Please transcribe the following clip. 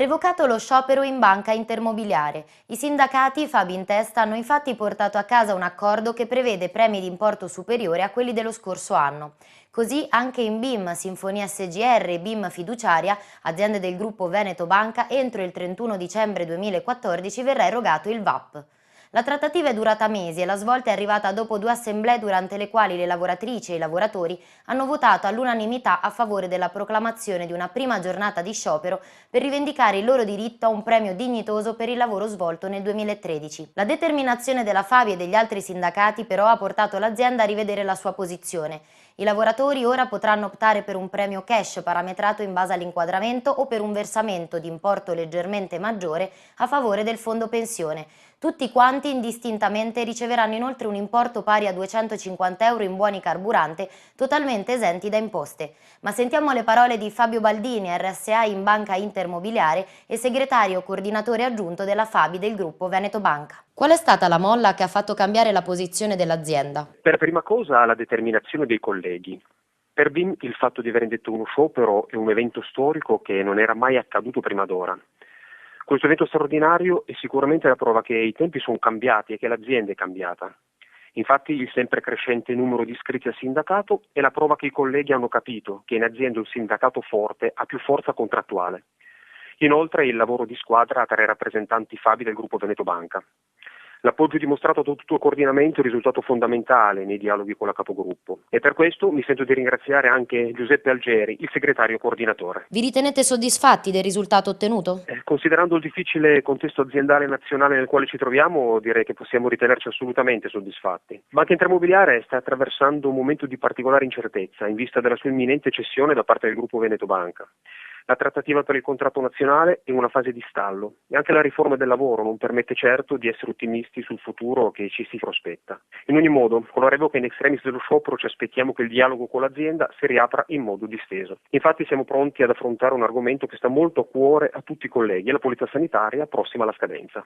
Revocato lo sciopero in banca intermobiliare. I sindacati, Fabi in testa, hanno infatti portato a casa un accordo che prevede premi di importo superiore a quelli dello scorso anno. Così anche in BIM, Sinfonia SGR e BIM Fiduciaria, aziende del gruppo Veneto Banca, entro il 31 dicembre 2014 verrà erogato il VAP. La trattativa è durata mesi e la svolta è arrivata dopo 2 assemblee durante le quali le lavoratrici e i lavoratori hanno votato all'unanimità a favore della proclamazione di una prima giornata di sciopero per rivendicare il loro diritto a un premio dignitoso per il lavoro svolto nel 2013. La determinazione della Fabi e degli altri sindacati però ha portato l'azienda a rivedere la sua posizione. I lavoratori ora potranno optare per un premio cash parametrato in base all'inquadramento o per un versamento di importo leggermente maggiore a favore del fondo pensione. Tutti quanti indistintamente riceveranno inoltre un importo pari a 250 euro in buoni carburante totalmente esenti da imposte. Ma sentiamo le parole di Fabio Baldini, RSA in Banca Intermobiliare e segretario coordinatore aggiunto della Fabi del gruppo Veneto Banca. Qual è stata la molla che ha fatto cambiare la posizione dell'azienda? Per prima cosa la determinazione dei colleghi. Per BIM il fatto di aver indetto uno sciopero è un evento storico che non era mai accaduto prima d'ora. Questo evento straordinario è sicuramente la prova che i tempi sono cambiati e che l'azienda è cambiata. Infatti il sempre crescente numero di iscritti al sindacato è la prova che i colleghi hanno capito che in azienda un sindacato forte ha più forza contrattuale. Inoltre il lavoro di squadra tra i rappresentanti Fabi del gruppo Veneto Banca. L'appoggio dimostrato a tutto il coordinamento è un risultato fondamentale nei dialoghi con la capogruppo e per questo mi sento di ringraziare anche Giuseppe Algeri, il segretario coordinatore. Vi ritenete soddisfatti del risultato ottenuto? Considerando il difficile contesto aziendale e nazionale nel quale ci troviamo, direi che possiamo ritenerci assolutamente soddisfatti. Banca Intermobiliare sta attraversando un momento di particolare incertezza in vista della sua imminente cessione da parte del gruppo Veneto Banca. La trattativa per il contratto nazionale è in una fase di stallo e anche la riforma del lavoro non permette certo di essere ottimisti sul futuro che ci si prospetta. In ogni modo, con la revoca in extremis dello sciopero ci aspettiamo che il dialogo con l'azienda si riapra in modo disteso. Infatti siamo pronti ad affrontare un argomento che sta molto a cuore a tutti i colleghi e la polizia sanitaria prossima alla scadenza.